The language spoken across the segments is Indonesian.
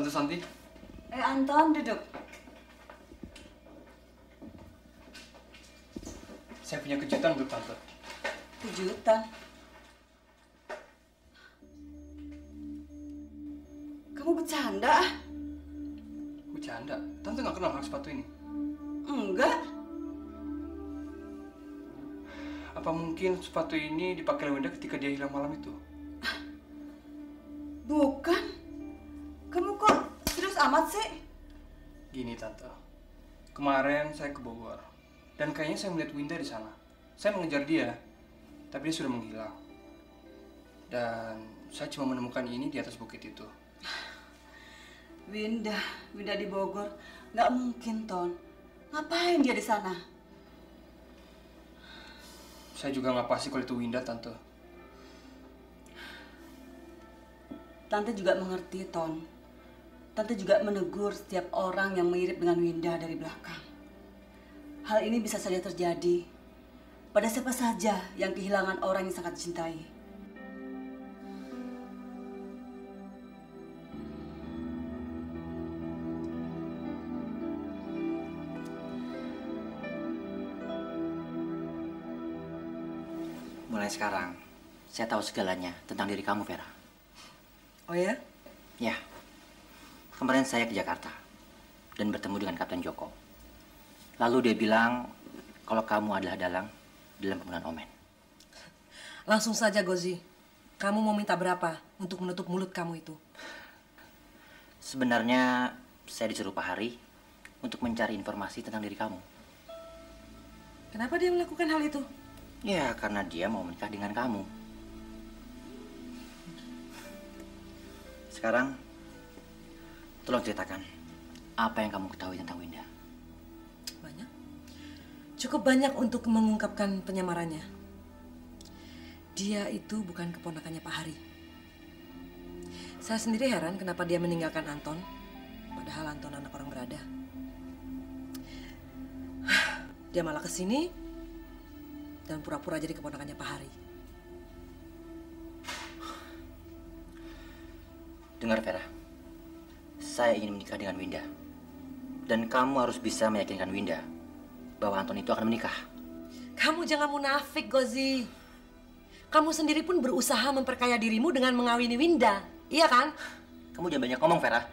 Tante Santi. Anton, duduk. Saya punya kejutan untuk Tante. Kejutan? Kamu bercanda? Bercanda? Tante nggak kenal hak sepatu ini? Enggak. Apa mungkin sepatu ini dipakai Winda ketika dia hilang malam itu? Bukan. Kamu kok serius amat sih? Gini Tante, kemarin saya ke Bogor dan kayaknya saya melihat Winda di sana. Saya mengejar dia, tapi dia sudah menghilang. Dan saya cuma menemukan ini di atas bukit itu. Winda di Bogor. Nggak mungkin, Ton. Ngapain dia di sana? Saya juga nggak pasti kalau itu Winda, Tante. Tante juga mengerti, Ton. Tante juga menegur setiap orang yang mirip dengan Winda dari belakang. Hal ini bisa saja terjadi pada siapa saja yang kehilangan orang yang sangat dicintai. Mulai sekarang, saya tahu segalanya tentang diri kamu, Vera. Oh ya? Ya, kemarin saya ke Jakarta dan bertemu dengan Kapten Joko. Lalu dia bilang kalau kamu adalah dalang dalam pembunuhan Omen. Langsung saja, Gozi. Kamu mau minta berapa untuk menutup mulut kamu itu? Sebenarnya saya disuruh Pak Hari untuk mencari informasi tentang diri kamu. Kenapa dia melakukan hal itu? Ya, karena dia mau menikah dengan kamu. Sekarang, tolong ceritakan apa yang kamu ketahui tentang Winda. Banyak. Cukup banyak untuk mengungkapkan penyamarannya. Dia itu bukan keponakannya Pak Hari. Saya sendiri heran kenapa dia meninggalkan Anton, padahal Anton anak orang berada. Dia malah kesini dan pura-pura jadi keponakannya Pak Hari. Dengar, Vera. Saya ingin menikah dengan Winda. Dan kamu harus bisa meyakinkan Winda bahwa Anton itu akan menikah. Kamu jangan munafik, Gozi. Kamu sendiri pun berusaha memperkaya dirimu dengan mengawini Winda. Iya kan? Kamu jangan banyak ngomong, Vera.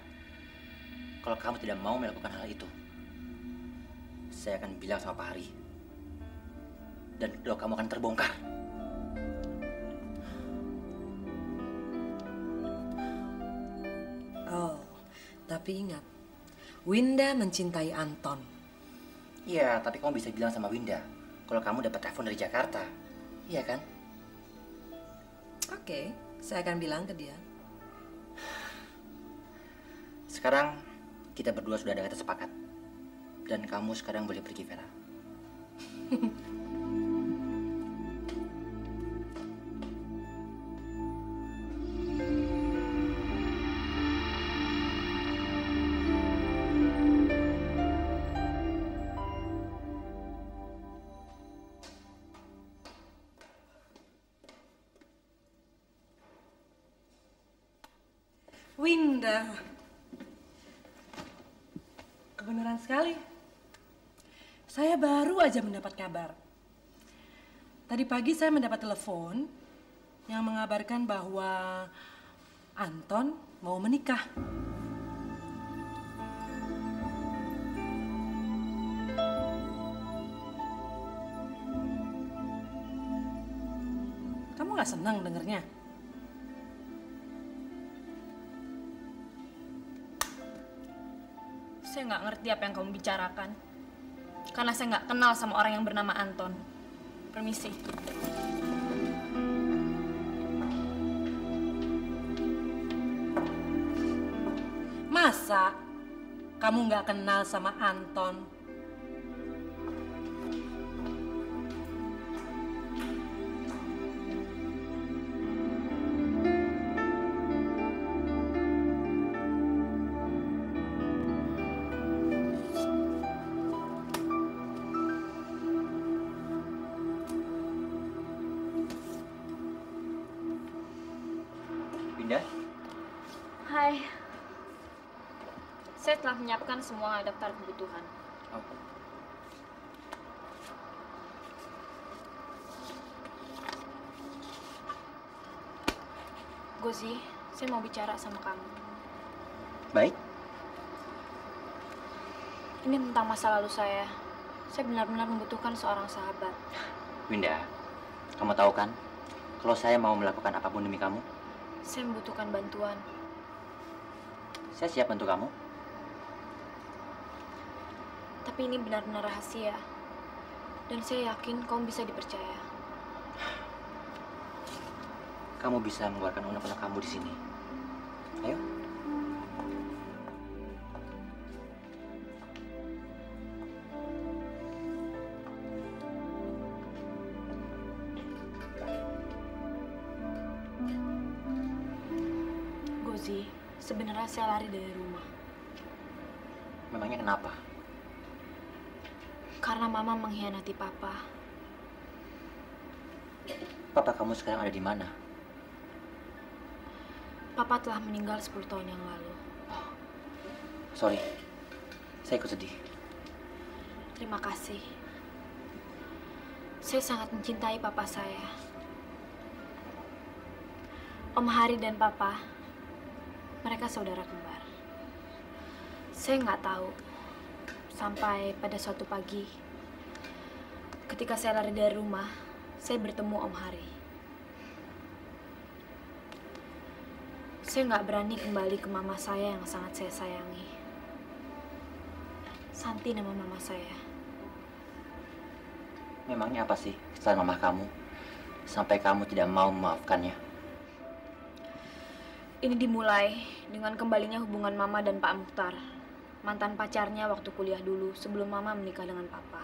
Kalau kamu tidak mau melakukan hal itu, saya akan bilang sama Pak Hari. Dan kedua kamu akan terbongkar. Oh, tapi ingat, Winda mencintai Anton. Iya, tapi kamu bisa bilang sama Winda kalau kamu dapat telepon dari Jakarta. Iya kan? Oke, saya akan bilang ke dia. Sekarang kita berdua sudah ada kata sepakat. Dan kamu sekarang boleh pergi, Vera. Winda. Kebenaran sekali. Saya baru aja mendapat kabar. Tadi pagi saya mendapat telepon yang mengabarkan bahwa Anton mau menikah. Kamu nggak senang dengernya? Saya nggak ngerti apa yang kamu bicarakan. Karena saya nggak kenal sama orang yang bernama Anton. Permisi. Masa kamu nggak kenal sama Anton? Winda, Hai. Saya telah menyiapkan semua daftar kebutuhan. Oh. Gozi, saya mau bicara sama kamu. Baik. Ini tentang masa lalu saya. Saya benar-benar membutuhkan seorang sahabat. Winda, kamu tahu kan, kalau saya mau melakukan apapun demi kamu, Saya membutuhkan bantuan. saya siap bantu kamu. Tapi ini benar-benar rahasia. Dan saya yakin kamu bisa dipercaya. Kamu bisa mengeluarkan unek-unek kamu di sini. Ayo. Gozi, sebenarnya saya lari dari rumah. Memangnya kenapa? Karena mama mengkhianati papa. Papa kamu sekarang ada di mana? Papa telah meninggal 10 tahun yang lalu. Sorry, saya ikut sedih. Terima kasih. Saya sangat mencintai papa saya. Om Hari dan papa, mereka saudara kembar. Saya nggak tahu, sampai pada suatu pagi, ketika saya lari dari rumah, saya bertemu Om Hari. Saya nggak berani kembali ke mama saya yang sangat saya sayangi. Santi nama mama saya. Memangnya apa sih kesalahan mama kamu sampai kamu tidak mau memaafkannya? Ini dimulai dengan kembalinya hubungan mama dan Pak Mukhtar, mantan pacarnya waktu kuliah dulu sebelum mama menikah dengan papa.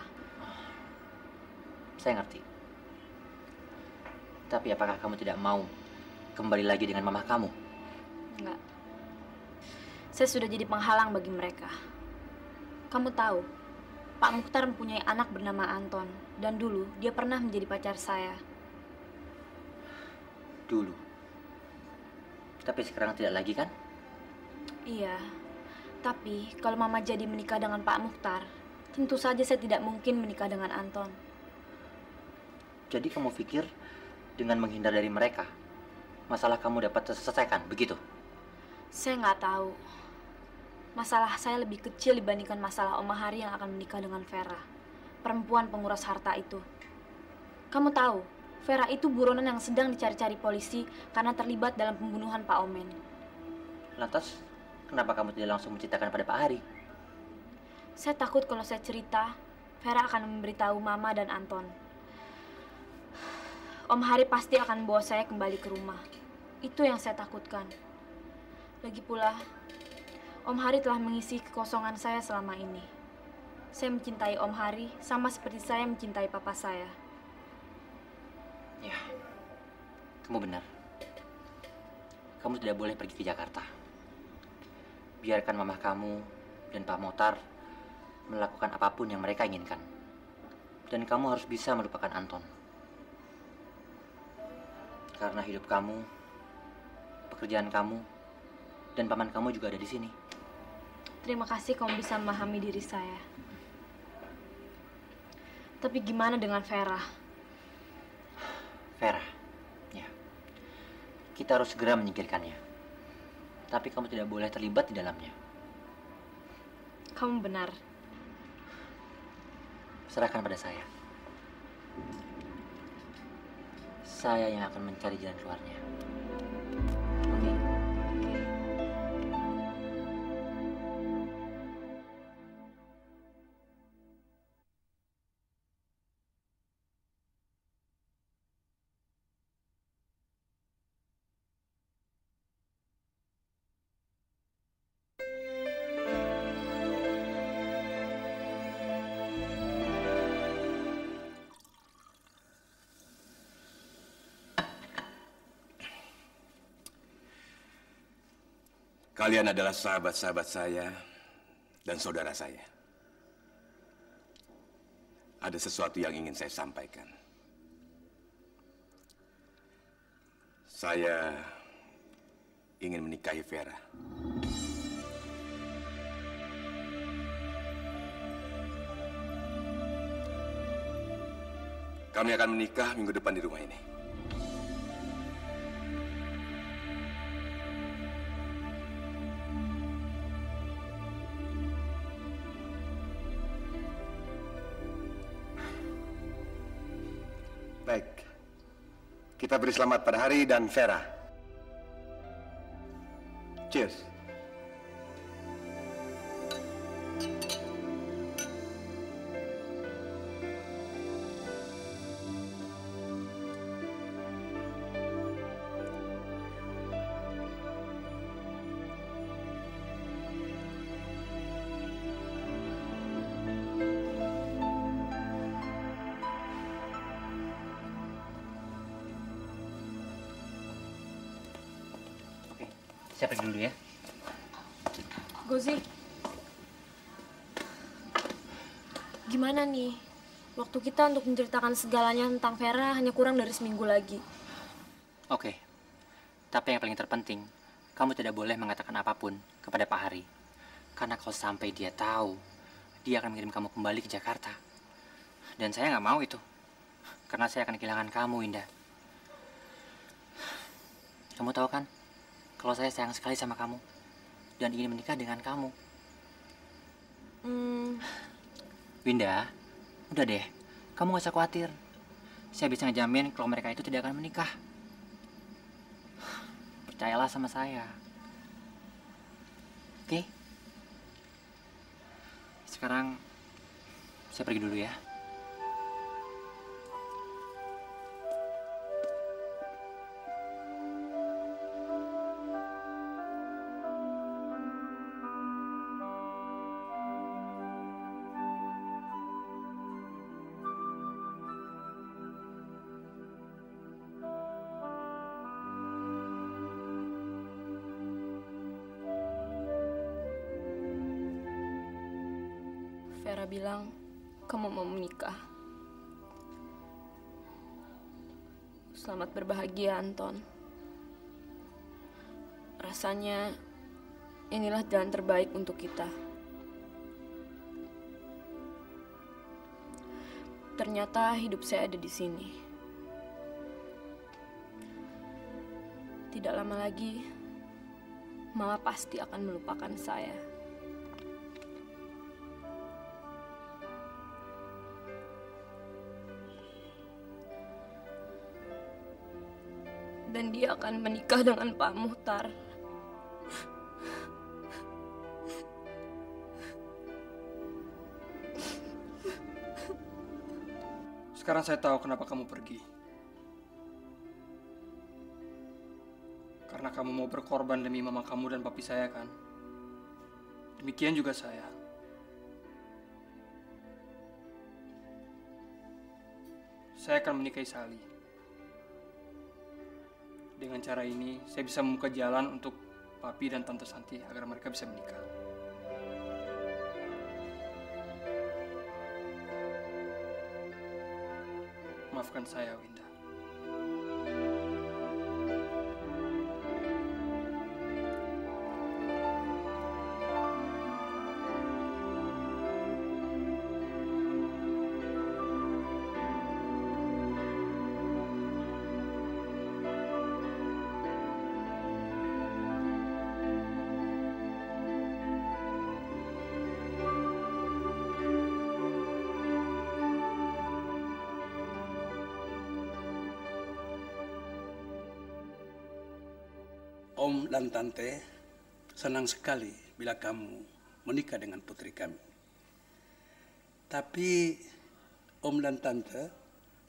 Saya ngerti. Tapi apakah kamu tidak mau kembali lagi dengan mama kamu? Enggak. Saya sudah jadi penghalang bagi mereka. Kamu tahu, Pak Mukhtar mempunyai anak bernama Anton, dan dulu dia pernah menjadi pacar saya. Dulu. Tapi sekarang tidak lagi kan? Iya, tapi kalau mama jadi menikah dengan Pak Mukhtar, tentu saja saya tidak mungkin menikah dengan Anton. Jadi kamu pikir dengan menghindar dari mereka, masalah kamu dapat terselesaikan, begitu? Saya nggak tahu. Masalah saya lebih kecil dibandingkan masalah Om Hari yang akan menikah dengan Vera, perempuan penguras harta itu. Kamu tahu, Vera itu buronan yang sedang dicari-cari polisi karena terlibat dalam pembunuhan Pak Omen. Lantas, kenapa kamu tidak langsung menceritakan pada Pak Hari? Saya takut kalau saya cerita, Vera akan memberitahu Mama dan Anton. Om Hari pasti akan membawa saya kembali ke rumah. Itu yang saya takutkan. Lagi pula, Om Hari telah mengisi kekosongan saya selama ini. Saya mencintai Om Hari sama seperti saya mencintai papa saya. Ya, kamu benar. Kamu tidak boleh pergi ke Jakarta. Biarkan mama kamu dan Pak Motar melakukan apapun yang mereka inginkan. Dan kamu harus bisa melupakan Anton. Karena hidup kamu, pekerjaan kamu, dan paman kamu juga ada di sini. Terima kasih kamu bisa memahami diri saya. Tapi gimana dengan Vera? Vera, ya. Kita harus segera menyingkirkannya. Tapi kamu tidak boleh terlibat di dalamnya. Kamu benar. Serahkan pada saya. Saya yang akan mencari jalan keluarnya. Oke? Kalian adalah sahabat-sahabat saya dan saudara saya. Ada sesuatu yang ingin saya sampaikan. Saya ingin menikahi Vera. Kami akan menikah minggu depan di rumah ini. Baik. Kita beri selamat pada Hari dan Vera. Cheers. Saya pergi dulu ya. Gozi, gimana nih? Waktu kita untuk menceritakan segalanya tentang Vera hanya kurang dari seminggu lagi. Oke. Tapi yang paling terpenting, kamu tidak boleh mengatakan apapun kepada Pak Hari. Karena kalau sampai dia tahu, dia akan mengirim kamu kembali ke Jakarta. Dan saya nggak mau itu. Karena saya akan kehilangan kamu, Indah. Kamu tahu kan? Kalau saya sayang sekali sama kamu dan ingin menikah dengan kamu. Winda, udah deh, kamu gak usah khawatir. Saya bisa ngejamin kalau mereka itu tidak akan menikah. Percayalah sama saya. Oke? Sekarang saya pergi dulu ya. Vera bilang, kamu mau menikah. Selamat berbahagia, Anton. Rasanya inilah jalan terbaik untuk kita. Ternyata hidup saya ada di sini. Tidak lama lagi, Mama pasti akan melupakan saya. Dan dia akan menikah dengan Pak Muhtar. Sekarang saya tahu kenapa kamu pergi. Karena kamu mau berkorban demi mama kamu dan papi saya, kan? Demikian juga saya. Saya akan menikahi Sally. Dengan cara ini, saya bisa membuka jalan untuk Papi dan Tante Santi agar mereka bisa menikah. Maafkan saya, Winda. Om dan Tante senang sekali bila kamu menikah dengan putri kami. Tapi Om dan Tante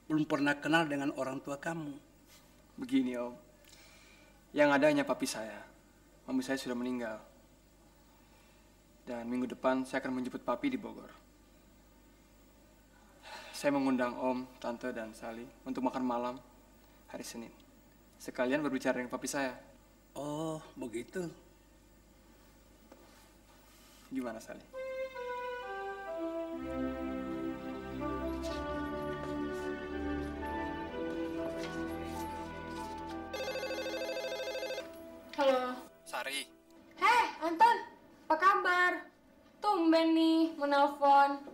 belum pernah kenal dengan orang tua kamu. Begini, Om. Yang ada hanya papi saya. Mami saya sudah meninggal. Dan minggu depan saya akan menjemput papi di Bogor. Saya mengundang Om, Tante, dan Sally untuk makan malam hari Senin. Sekalian berbicara dengan papi saya. Oh, begitu. Gimana, Sally? Halo. Sari. Hei, Anton. Apa kabar? Tumben nih, menelpon.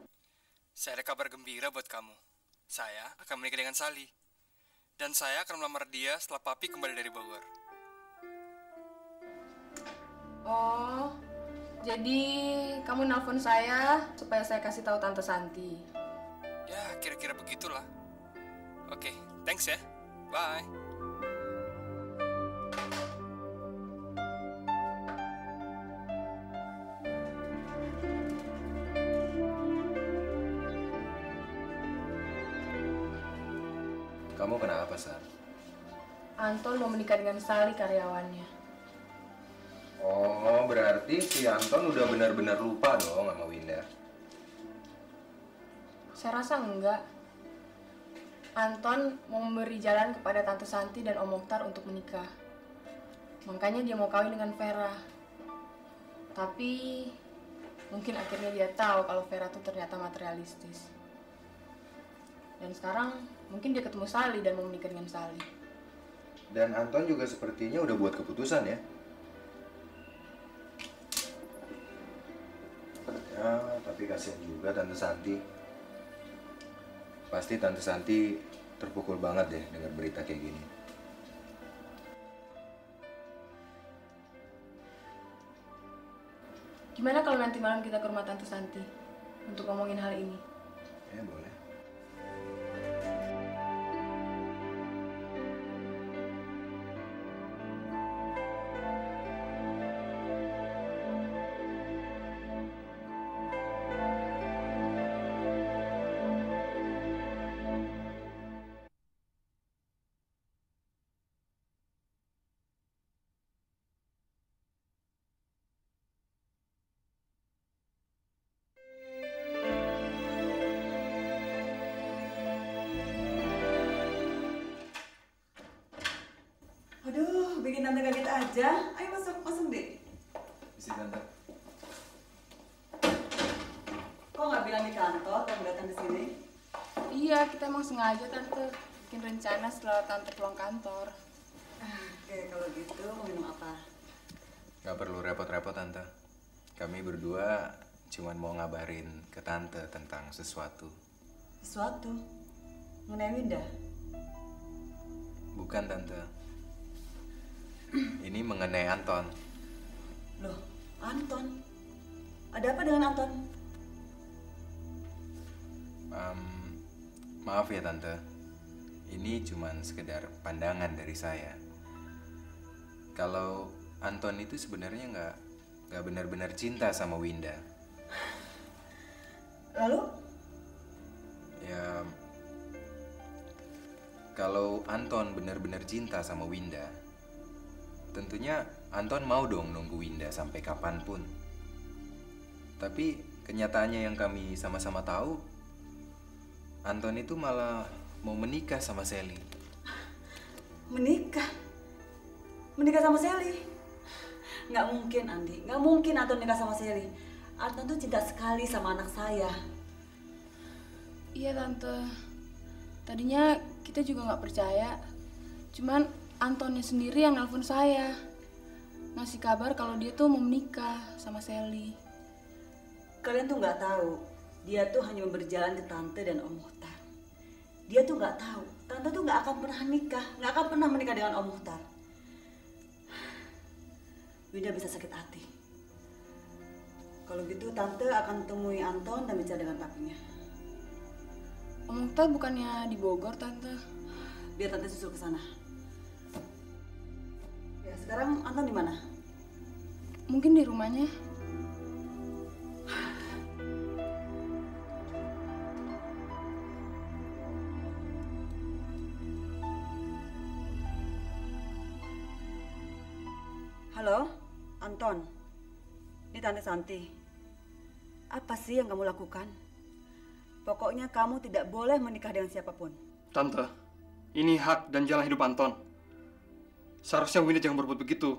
Saya ada kabar gembira buat kamu. saya akan menikah dengan Sally. Dan saya akan melamar dia setelah papi kembali dari Bogor. Oh, jadi kamu nelpon saya supaya saya kasih tahu Tante Santi. Ya, kira-kira begitulah. Oke, thanks ya. Bye. Kamu kenapa, Sar? Anton mau menikah dengan Sally karyawannya. Oh, berarti si Anton udah benar-benar lupa dong sama Winda. Saya rasa enggak. Anton mau memberi jalan kepada Tante Santi dan Om Mokhtar untuk menikah. Makanya dia mau kawin dengan Vera. Tapi mungkin akhirnya dia tahu kalau Vera itu ternyata materialistis. Dan sekarang mungkin dia ketemu Sally dan mau menikah dengan Sally. Dan Anton juga sepertinya udah buat keputusan ya. Ya, tapi kasihan juga Tante Santi. Pasti Tante Santi terpukul banget deh dengar berita kayak gini. Gimana kalau nanti malam kita ke rumah Tante Santi untuk ngomongin hal ini? Ya, boleh. Aduh, bikin Tante kaget aja. Ayo masuk, masuk deh. Isi Tante. Kok nggak bilang di kantor kamu datang ke sini? Iya, kita emang sengaja Tante bikin rencana setelah Tante pulang kantor. Oke, kalau gitu mau minum apa? Gak perlu repot-repot, Tante. Kami berdua cuman mau ngabarin ke Tante tentang sesuatu. Sesuatu? Mengenai Winda? Bukan, Tante. Ini mengenai Anton. Loh, Anton? Ada apa dengan Anton? Maaf ya, Tante. Ini cuman sekedar pandangan dari saya. Kalau Anton itu sebenarnya nggak benar-benar cinta sama Winda. Lalu? Ya, kalau Anton benar-benar cinta sama Winda, tentunya Anton mau dong nunggu Winda sampai kapanpun. Tapi kenyataannya yang kami sama-sama tahu, Anton itu malah mau menikah sama Sally. Menikah? Menikah sama Sally? Nggak mungkin, Andi. Nggak mungkin Anton nikah sama Sally. Anton tuh cinta sekali sama anak saya. Iya Tante, tadinya kita juga nggak percaya. Cuman Antonnya sendiri yang nelpon saya, ngasih kabar kalau dia tuh mau menikah sama Sally. Kalian tuh nggak tahu, dia tuh hanya memberi jalan ke Tante dan Om Mokhtar. Dia tuh nggak tahu, Tante tuh nggak akan pernah nikah, nggak akan pernah menikah dengan Om Mokhtar. Winda bisa sakit hati. Kalau gitu Tante akan temui Anton dan bicara dengan papinya. Om Mokhtar bukannya di Bogor, Tante? Biar Tante susul ke sana. Ya, sekarang Anton di mana? Mungkin di rumahnya. Halo, Anton. Ini Tante Santi. Apa sih yang kamu lakukan? Pokoknya kamu tidak boleh menikah dengan siapapun. Tante, ini hak dan jalan hidup Anton. Seharusnya Winda jangan berbuat begitu.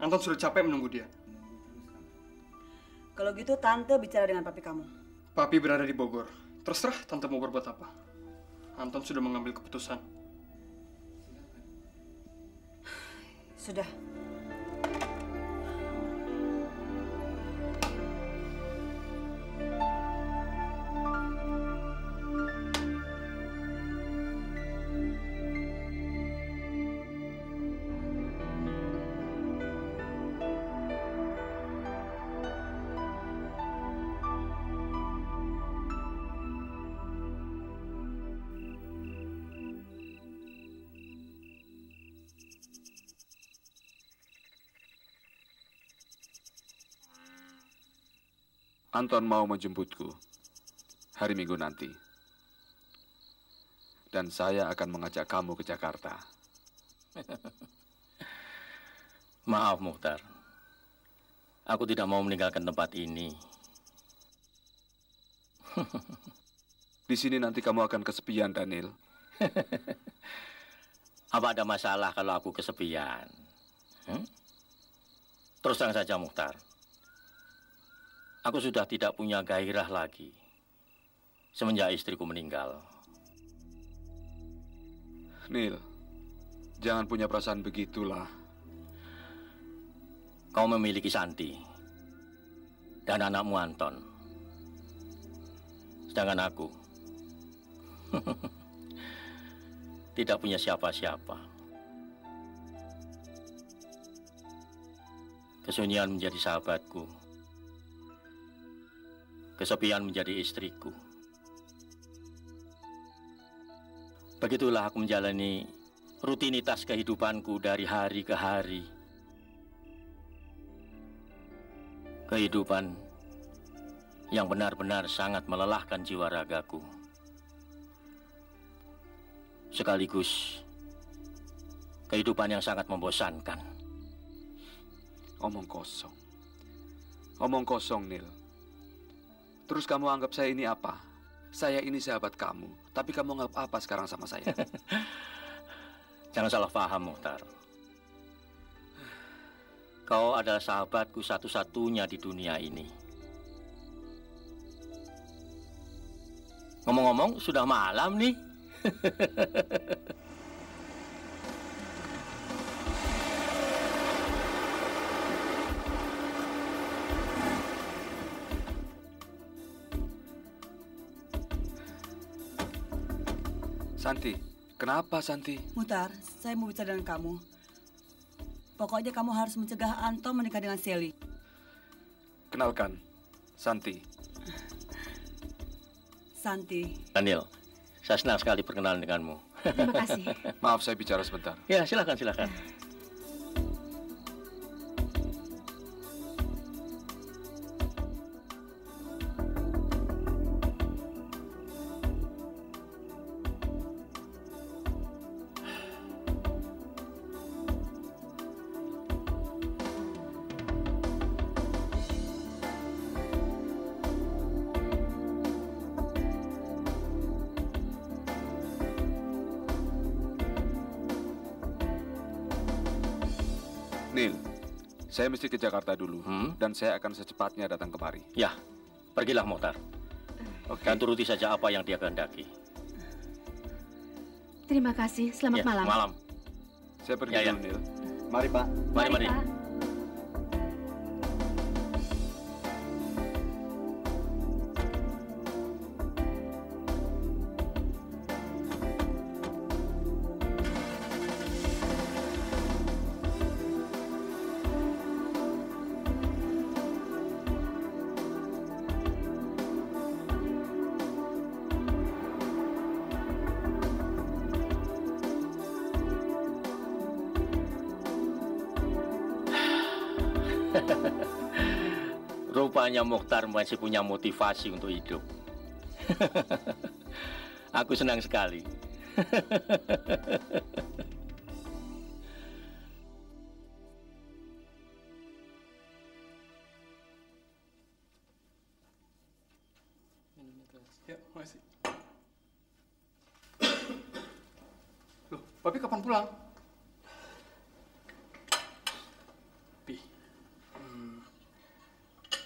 Anton sudah capek menunggu dia. Kalau gitu Tante bicara dengan papi kamu. Papi berada di Bogor. Terserah Tante mau berbuat apa. Anton sudah mengambil keputusan. Sudah. Anton mau menjemputku hari Minggu nanti. Dan saya akan mengajak kamu ke Jakarta. Maaf, Mukhtar. Aku tidak mau meninggalkan tempat ini. Di sini nanti kamu akan kesepian, Daniel. Apa ada masalah kalau aku kesepian? Terus terang saja, Mukhtar. Aku sudah tidak punya gairah lagi semenjak istriku meninggal. Neil, jangan punya perasaan begitulah. Kau memiliki Santi dan anakmu Anton. Sedangkan aku tidak punya siapa-siapa. Kesunyian menjadi sahabatku. Kesepian menjadi istriku. Begitulah aku menjalani rutinitas kehidupanku dari hari ke hari. Kehidupan yang benar-benar sangat melelahkan jiwa ragaku. Sekaligus kehidupan yang sangat membosankan. Omong kosong. Omong kosong, Neil. Terus kamu anggap saya ini apa? Saya ini sahabat kamu, tapi kamu anggap apa sekarang sama saya? Jangan salah paham, Mukhtar. Kau adalah sahabatku satu-satunya di dunia ini. Ngomong-ngomong, sudah malam nih. Santi, kenapa Santi? Mukhtar, saya mau bicara dengan kamu. Pokoknya kamu harus mencegah Anton menikah dengan Sally. Kenalkan, Santi. Santi. Daniel, saya senang sekali perkenalan denganmu. Terima kasih. Maaf, saya bicara sebentar. Ya, silakan, silakan. Neil, saya mesti ke Jakarta dulu, dan saya akan secepatnya datang kemari. Ya, pergilah Mukhtar. Dan turuti saja apa yang dia kehendaki. Terima kasih. Selamat malam. Malam. Saya pergi dulu, Neil. Mari, Pak. Mari. Pak. Rupanya Mukhtar masih punya motivasi untuk hidup. Aku senang sekali. Ya, makasih. Loh, Papi kapan pulang?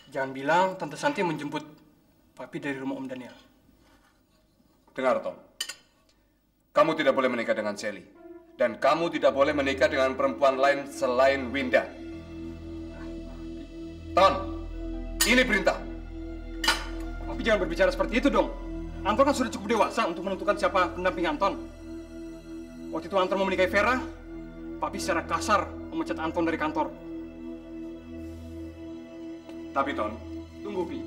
Jangan bilang Tante Santi menjemput Papi dari rumah Om Daniel. Dengar, Tom. Kamu tidak boleh menikah dengan Sally. Dan kamu tidak boleh menikah dengan perempuan lain selain Winda. Ton, ini perintah. Papi jangan berbicara seperti itu dong. Anton kan sudah cukup dewasa untuk menentukan siapa pendamping Anton. Waktu itu Anton mau menikahi Vera, Papi secara kasar memecat Anton dari kantor. Tapi Ton, tunggu Pi.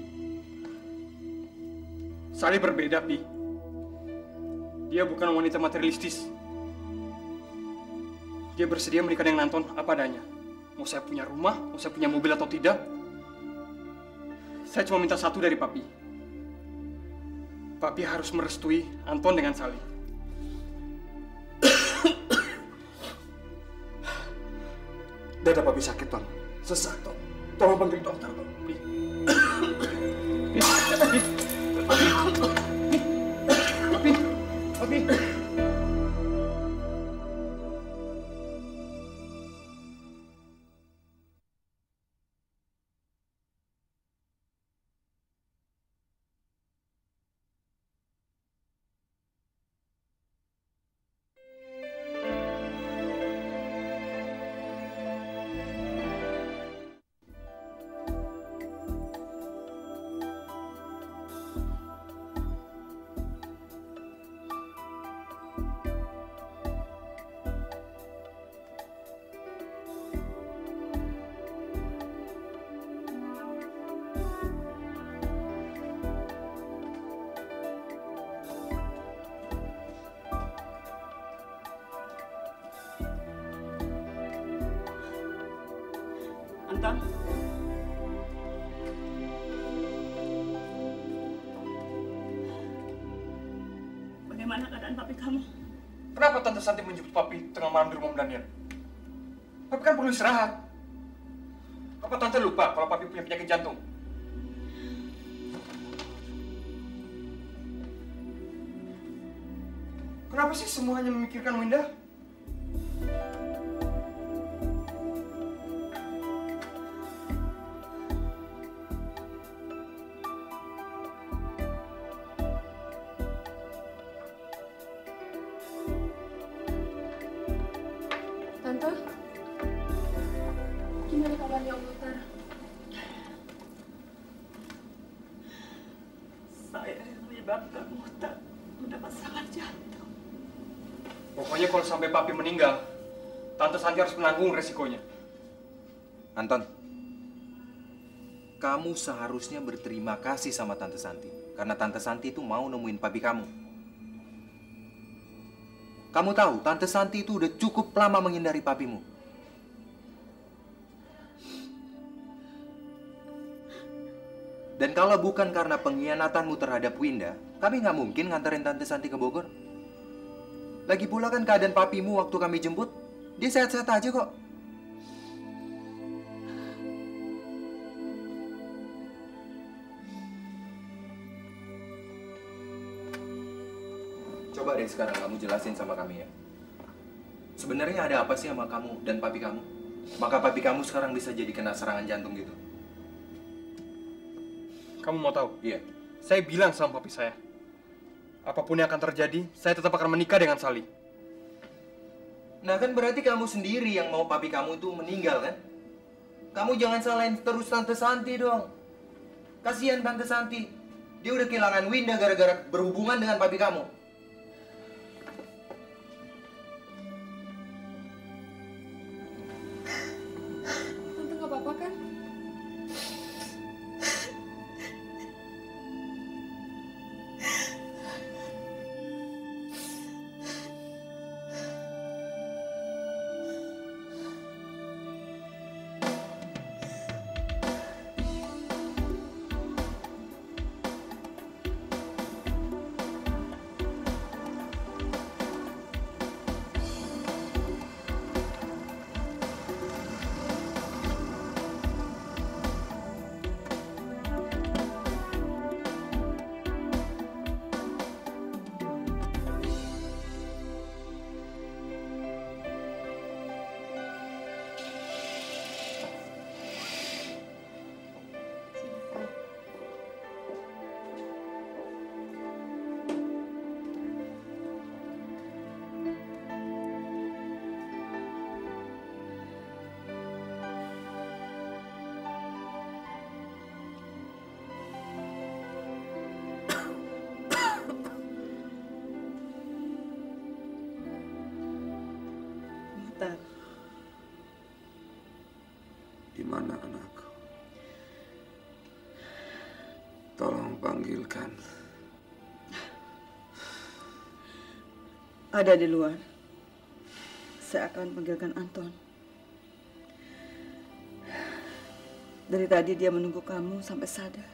Sally berbeda Pi. Dia bukan wanita materialistis. Dia bersedia menikah dengan Anton apa adanya. Mau saya punya rumah, mau saya punya mobil atau tidak, Saya cuma minta satu dari Papi. Papi harus merestui Anton dengan Sally. Dada Papi sakit, Ton. Sesak, Ton. Tolong panggil dokter, Ton. Papi. Anton. Bagaimana keadaan papi kamu? Kenapa Tante Santi menjemput Papi tengah malam di rumah Om Daniel? Papi kan perlu istirahat. Apa Tante lupa kalau Papi punya penyakit jantung? Kenapa sih semuanya memikirkan Winda? Tante, gimana kabarnya Om Muhtar? Saya yang menyebabkan Muhtar mendapat serangan jantung. Pokoknya kalau sampai Papi meninggal, Tante Santi harus menanggung resikonya. Anton, kamu seharusnya berterima kasih sama Tante Santi. Karena Tante Santi itu mau nemuin papi kamu. Kamu tahu, Tante Santi itu udah cukup lama menghindari papimu. Dan kalau bukan karena pengkhianatanmu terhadap Winda, kami nggak mungkin nganterin Tante Santi ke Bogor. Lagi pula kan keadaan papimu waktu kami jemput, dia sehat-sehat aja kok. Coba deh sekarang kamu jelasin sama kami ya. Sebenarnya ada apa sih sama kamu dan papi kamu? Maka papi kamu sekarang bisa jadi kena serangan jantung gitu. Kamu mau tahu? Iya. Saya bilang sama papi saya, apapun yang akan terjadi, saya tetap akan menikah dengan Sally. Nah kan berarti kamu sendiri yang mau papi kamu itu meninggal kan? Kamu jangan salahin terus Tante Santi dong. Kasihan Tante Santi. Dia udah kehilangan Winda gara-gara berhubungan dengan papi kamu. Tante nggak apa-apa kan? Muhtar. Di mana anakku? Tolong panggilkan. Ada di luar. Saya akan panggilkan Anton. Dari tadi dia menunggu kamu sampai sadar.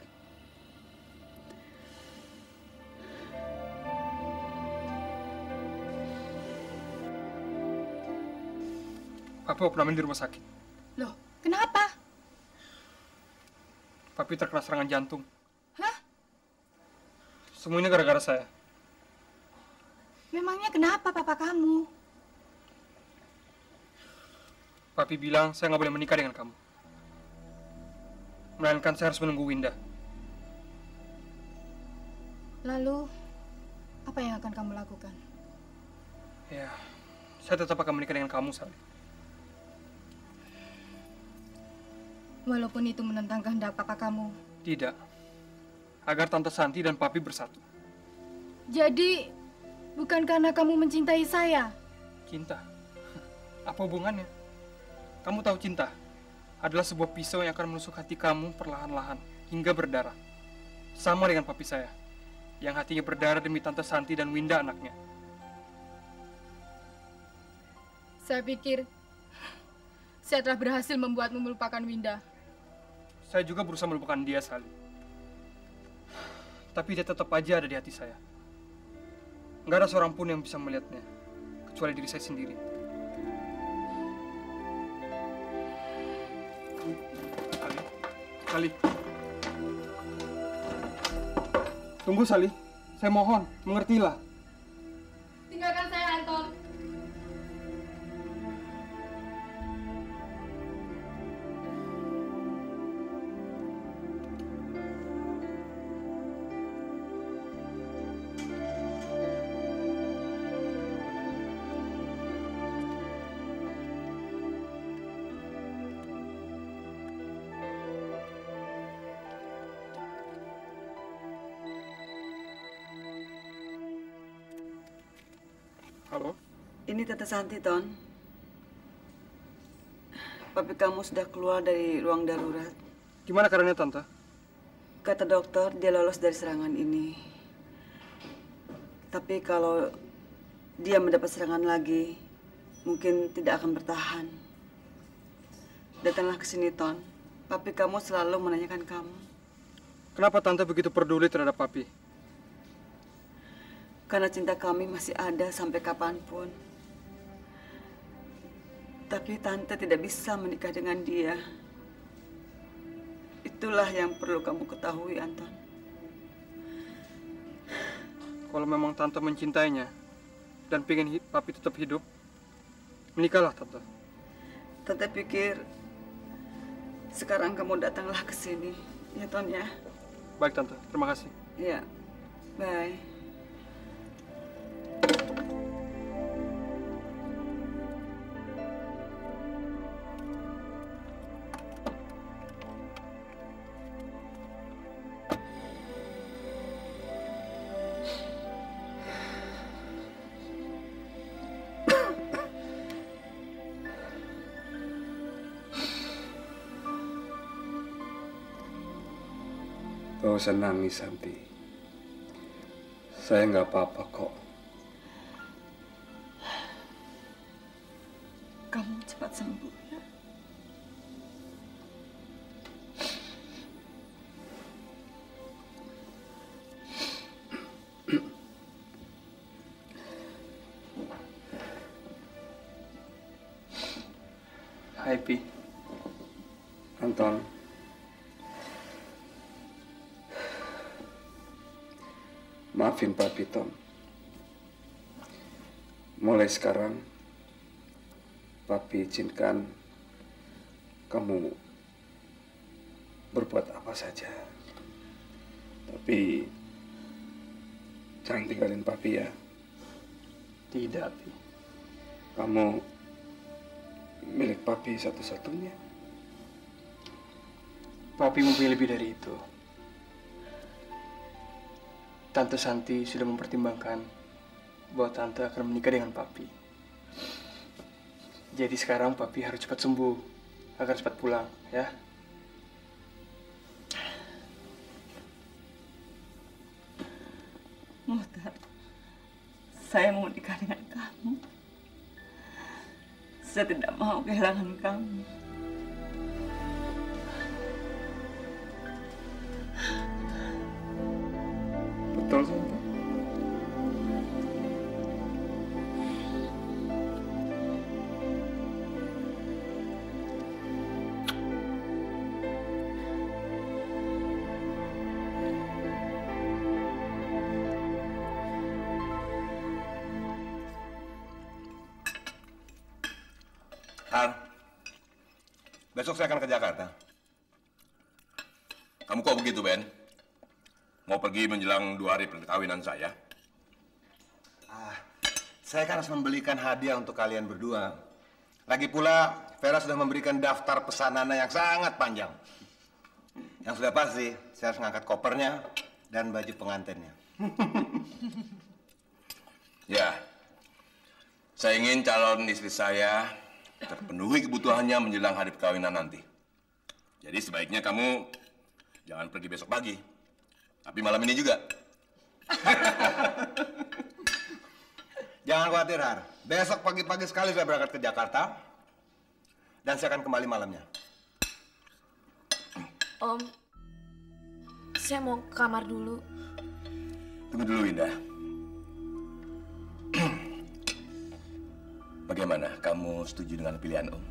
Papi operamen di rumah sakit. Loh, kenapa? Papi terkena serangan jantung. Hah? Semuanya gara-gara saya. Memangnya kenapa papa kamu? Papi bilang saya nggak boleh menikah dengan kamu. Melainkan saya harus menunggu Winda. Lalu, apa yang akan kamu lakukan? Ya, saya tetap akan menikah dengan kamu, Sally. Walaupun itu menentang kehendak papa kamu. Tidak. Agar Tante Santi dan Papi bersatu. Jadi, bukan karena kamu mencintai saya? Cinta? Apa hubungannya? Kamu tahu cinta adalah sebuah pisau yang akan menusuk hati kamu perlahan-lahan hingga berdarah. Sama dengan papi saya, yang hatinya berdarah demi Tante Santi dan Winda anaknya. Saya pikir saya telah berhasil membuatmu melupakan Winda. Saya juga berusaha melupakan dia, Sally. Tapi dia tetap aja ada di hati saya. Nggak ada seorang pun yang bisa melihatnya, kecuali diri saya sendiri. Sally. Tunggu, Sally. Saya mohon, mengertilah. Tinggalkan saya, Anton. Halo? Ini Tante Santi, Ton. Papi kamu sudah keluar dari ruang darurat. Gimana keadaannya, Tante? Kata dokter, dia lolos dari serangan ini. Tapi kalau dia mendapat serangan lagi, mungkin tidak akan bertahan. Datanglah ke sini, Ton. Papi kamu selalu menanyakan kamu. Kenapa Tante begitu peduli terhadap Papi? Karena cinta kami masih ada sampai kapanpun. Tapi Tante tidak bisa menikah dengan dia. Itulah yang perlu kamu ketahui, Anton. Kalau memang Tante mencintainya dan pengen Papi tetap hidup, menikahlah, Tante. Tante pikir sekarang kamu datanglah ke sini, ya Ton ya. Baik, Tante. Terima kasih. Ya, bye. Gak usah nangis, Santi. Saya nggak apa-apa kok. Kamu cepat sembuh ya. Hai, Pi. Anton. Maafin Papi, Ton. Mulai sekarang, Papi izinkan kamu berbuat apa saja. Tapi jangan tinggalin Papi ya. Tidak, Pi. Kamu milik Papi satu-satunya. Papi mempunyai lebih dari itu. Tante Santi sudah mempertimbangkan bahwa Tante akan menikah dengan Papi. Jadi sekarang Papi harus cepat sembuh agar cepat pulang, ya. Muhtar, saya mau menikah dengan kamu. Saya tidak mau kehilangan kamu. Betul, Santi? Besok saya akan ke Jakarta. Kamu kok begitu, Ben? Mau pergi menjelang 2 hari perkawinan saya? Saya kan harus membelikan hadiah untuk kalian berdua. Lagi pula, Vera sudah memberikan daftar pesanannya yang sangat panjang. Yang sudah pasti, saya harus ngangkat kopernya dan baju pengantinnya. Ya, saya ingin calon istri saya terpenuhi kebutuhannya menjelang hari perkawinan nanti. Jadi sebaiknya kamu jangan pergi besok pagi, tapi malam ini juga. Jangan khawatir, Har. Besok pagi-pagi sekali saya berangkat ke Jakarta. Dan saya akan kembali malamnya. Om, saya mau ke kamar dulu. Tunggu dulu, Winda. Bagaimana? Kamu setuju dengan pilihan Om?